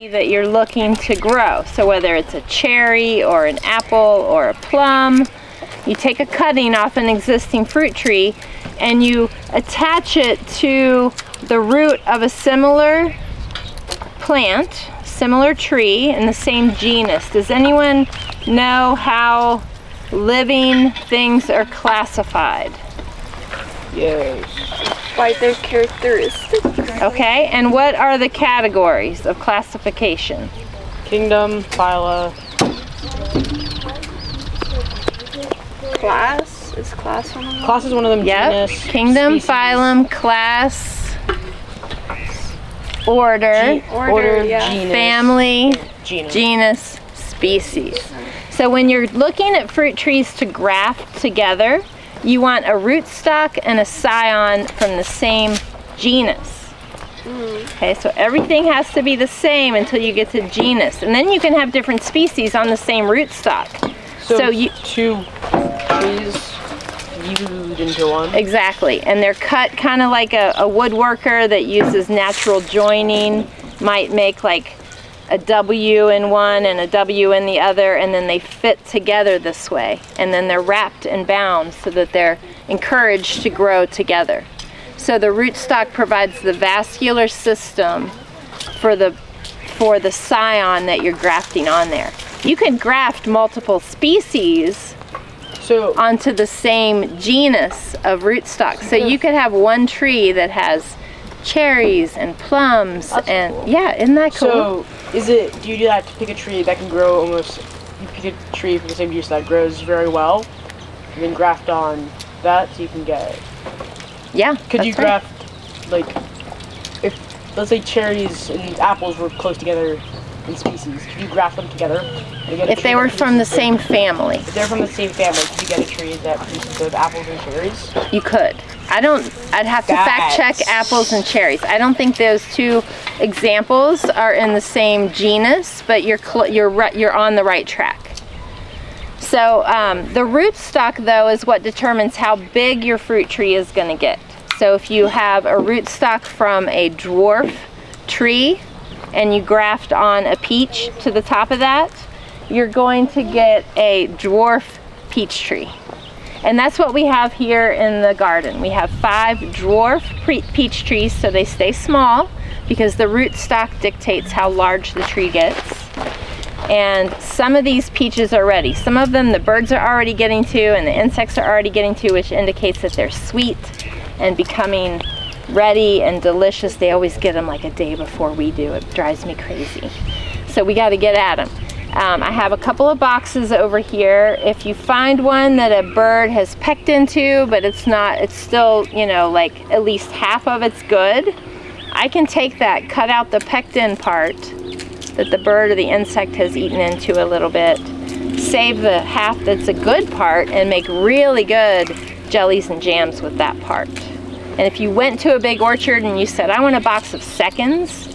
that you're looking to grow. So whether it's a cherry or an apple or a plum, you take a cutting off an existing fruit tree and you attach it to the root of a similar plant, similar tree in the same genus. Does anyone know how living things are classified? Yes. By their characteristics. Okay, and what are the categories of classification? Kingdom, phyla. Class? Is class one of them? Class is one of them. Yep. Genus, Kingdom, species. phylum, class, order, Order, yeah. genus. family, Genus. genus, species. So when you're looking at fruit trees to graft together, you want a rootstock and a scion from the same genus. Okay, so everything has to be the same until you get to genus. And then you can have different species on the same rootstock. So you, two trees fused into one. exactly, and they're cut kind of like a woodworker that uses natural joining, might make like a W in one and a W in the other, and then they fit together this way, and then they're wrapped and bound so that they're encouraged to grow together. So the rootstock provides the vascular system for the scion that you're grafting on there. You can graft multiple species onto the same genus of rootstock. So you could have one tree that has cherries and plums. That's and cool. Yeah, isn't that cool? So do you do that to pick a tree that can grow almost, you pick a tree from the same genus that grows very well, and then graft on that so you can get, Yeah. could you that's right. graft, like, if, let's say cherries and apples were close together in species, could you graft them together? And get a If tree they that were from the produces same family, If they're from the same family, could you get a tree that produces both apples and cherries? you could. I'd have to fact check apples and cherries. I don't think those two examples are in the same genus, but you're on the right track. So the rootstock, though, is what determines how big your fruit tree is going to get. So if you have a rootstock from a dwarf tree and you graft on a peach to the top of that, you're going to get a dwarf peach tree. And that's what we have here in the garden. We have 5 dwarf peach trees, so they stay small because the rootstock dictates how large the tree gets. And some of these peaches are ready. Some of them the birds are already getting to and the insects are already getting to, which indicates that they're sweet and becoming ready and delicious. They always get them like a day before we do. It drives me crazy. So we got to get at them. I have a couple of boxes over here. If you find one that a bird has pecked into, but it's still, like at least half of it's good, I can take that, cut out the pecked in part that the bird or the insect has eaten into a little bit, save the half that's a good part, and make really good jellies and jams with that part. And if you went to a big orchard and you said, I want a box of seconds,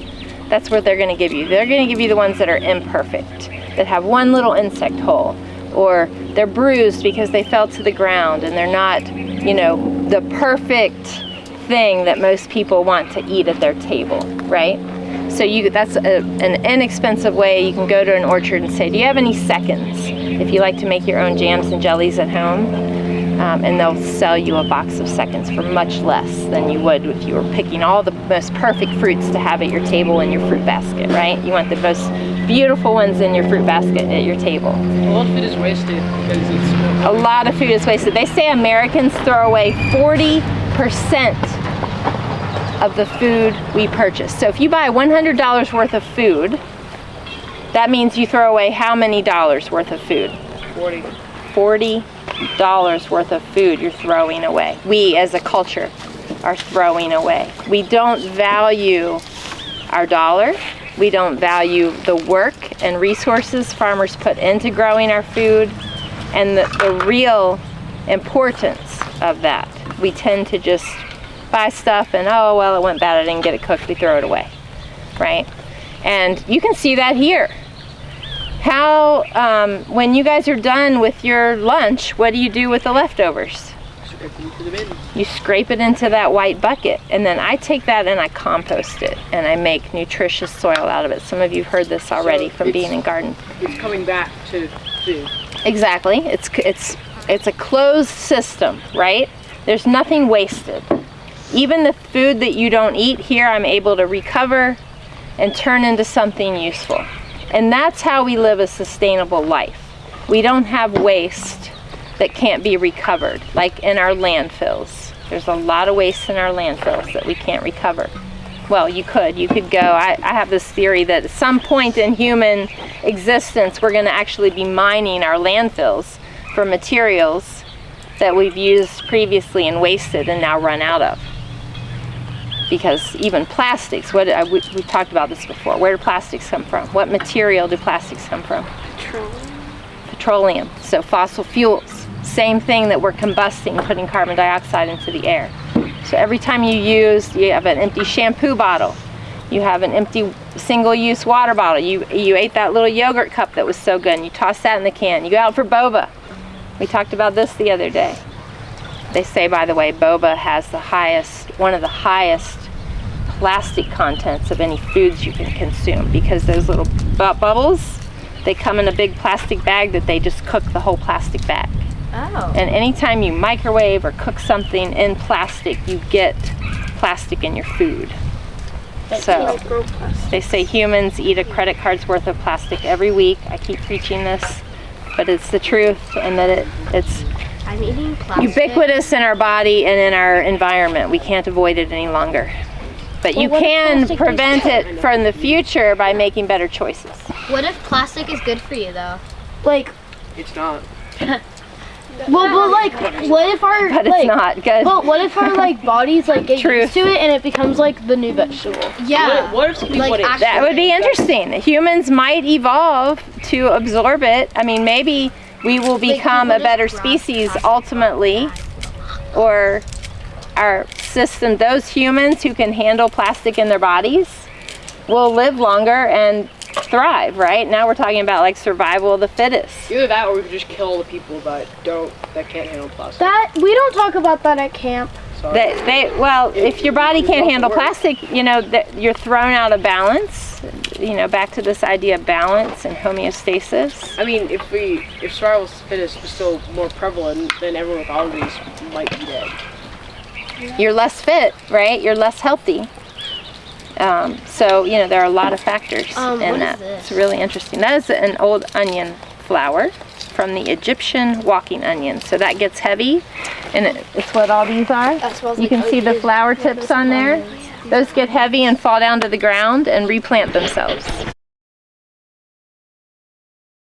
that's what they're going to give you. They're going to give you the ones that are imperfect, that have one little insect hole, or they're bruised because they fell to the ground and they're not, the perfect thing that most people want to eat at their table, right? So that's an inexpensive way. You can go to an orchard and say, do you have any seconds if you like to make your own jams and jellies at home? And they'll sell you a box of seconds for much less than you would if you were picking all the most perfect fruits to have at your table in your fruit basket, right? You want the most beautiful ones in your fruit basket at your table. A lot of food is wasted because it's... A lot of food is wasted. They say Americans throw away 40% of the food we purchase. So if you buy $100 worth of food, that means you throw away how many dollars worth of food? 40. $40 worth of food you're throwing away. We as a culture are throwing away. We don't value our dollar. We don't value the work and resources farmers put into growing our food and the real importance of that. We tend to just buy stuff and, oh, well, it went bad, I didn't get it cooked, we throw it away, right? And you can see that here. How, when you guys are done with your lunch, what do you do with the leftovers? Scrape it into the bin. You scrape it into that white bucket, and then I take that and I compost it, and I make nutritious soil out of it. Some of you have heard this already So from being in garden. It's coming back to food. Exactly. It's a closed system, right? There's nothing wasted. Even the food that you don't eat here, I'm able to recover and turn into something useful. And that's how we live a sustainable life. We don't have waste that can't be recovered, like in our landfills. There's a lot of waste in our landfills that we can't recover. Well, you could go, I have this theory that at some point in human existence, we're gonna actually be mining our landfills for materials that we've used previously and wasted and now run out of. Because even plastics, we talked about this before, where do plastics come from? What material do plastics come from? Petroleum. So fossil fuels. Same thing that we're combusting, putting carbon dioxide into the air. So every time you have an empty shampoo bottle, you have an empty single-use water bottle, you ate that little yogurt cup that was so good and you toss that in the can. You go out for boba. We talked about this the other day. They say, by the way, boba has one of the highest plastic contents of any foods you can consume, because those little bubbles, they come in a big plastic bag that they just cook the whole plastic bag. Oh. And anytime you microwave or cook something in plastic, you get plastic in your food. So they say humans eat a credit card's worth of plastic every week. I keep preaching this, but it's the truth, and that it's I'm eating plastic. ubiquitous in our body and in our environment. We can't avoid it any longer. But you can prevent it from the future by making better choices. What if plastic is good for you though? Like, It's not. well, but like, what if our But like, it's not good. But what if our like bodies like get Truth. used to it and it becomes like the new vegetable? Yeah. What if somebody Like, what if? actually- That would be interesting. Humans might evolve to absorb it. I mean, maybe we will become a better species ultimately, or our system, those humans who can handle plastic in their bodies will live longer and thrive, right? Now we're talking about like survival of the fittest. Either that, or we could just kill all the people that can't handle plastic. That we don't talk about that at camp. Sorry. Well, if your body can't handle plastic, you're thrown out of balance. Back to this idea of balance and homeostasis. I mean, if survival of the fittest was still more prevalent, then everyone with all of these might be dead. You're less fit, right? You're less healthy. So there are a lot of factors in what that. is this? It's really interesting. That is an old onion flower from the Egyptian walking onion. So that gets heavy, and it's what all these are. You can see the flower tips on there. Those get heavy and fall down to the ground and replant themselves.